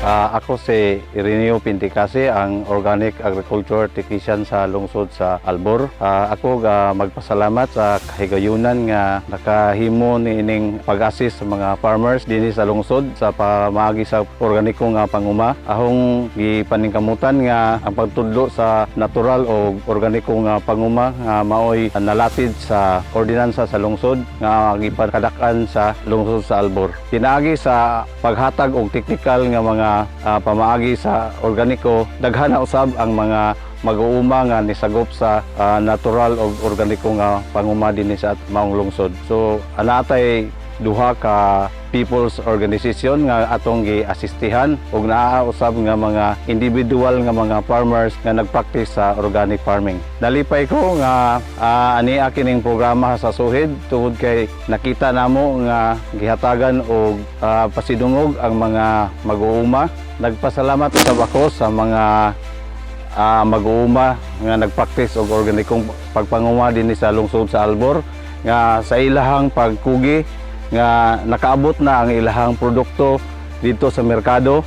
Ako si Ireneo Pinticasi, ang Organic Agriculture Technician sa lungsod sa Albor. Ako magpasalamat sa kahigayunan nga nakahimo niining pag-assist sa mga farmers dinhi sa lungsod sa pamaagi sa organiko nga panguma. Ahong gipaningkamutan nga ang pagtudlo sa natural o organiko nga panguma nga maoy nalatid sa ordinansa sa lungsod nga gipadakadak-an sa lungsod sa Albor. Pinaagi sa paghatag og teknikal nga mga pamaagi sa organiko, daghan na usab ang mga mag-uuma nga nisagop sa natural o organiko nga panguma dinhi sa maong lungsod. So anatay duha ka people's organization nga atong gi-asistihan ug naa usab nga mga individual nga mga farmers nga nagpractice sa organic farming. Nalipay ko nga ani kining programa sa suhid tungod kay nakita namo nga gihatagan og pasidungog ang mga mag-uuma. Nagpasalamat usab ako sa mga mag-uuma nga nagpractice og organikong pagpanguma dinhi sa lungsod sa Albor nga sa ilahang pagkugi nga nakaabot na ang ilahang produkto dito sa merkado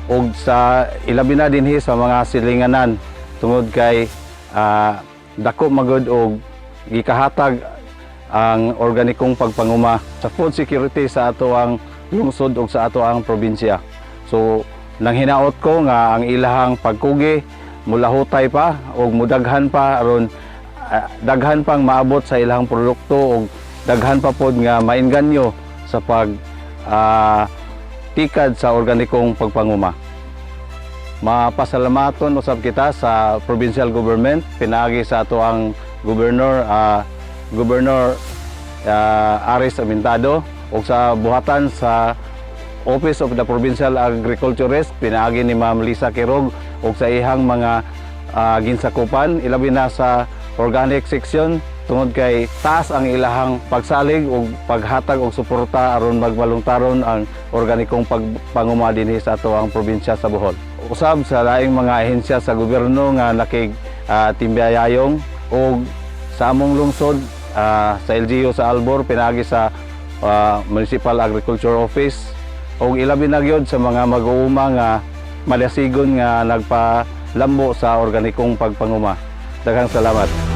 ug sa ilabi na dinhi sa mga silinganan tungod kay dako magud og gikahatag ang organikong pagpanguma sa food security sa ato ang lungsod ug sa ato ang probinsya. So nang hinaot ko nga ang ilahang pagkugi mulahutay pa ug mudaghan pa aron daghan pang maabot sa ilahang produkto ug daghan pa pod nga mainganyo sa pag tikad sa organikong pagpanguma. Mapasalamaton usab kita sa provincial government pinaagi sa ato ang Governor Aris Amintado ug sa buhatan sa Office of the Provincial Agriculturist pinaagi ni Ma'am Lisa Kirog ug sa ihang mga ginsakupan ilabi na sa organic section tungod kay taas ang ilahang pagsalig ug paghatag og suporta aron magbalungtaron ang organikong pagpanguma dinhi sa ato ang probinsya sa Bohol. Usab sa laing mga ahensya sa gobyerno nga timbayayong ug sa among lungsod sa LGU sa Albor pinaagi sa Municipal Agriculture Office ug ilabi na gyud sa mga mag-uuma nga malasigon nga nagpalambo sa organikong pagpanguma. Daghang salamat.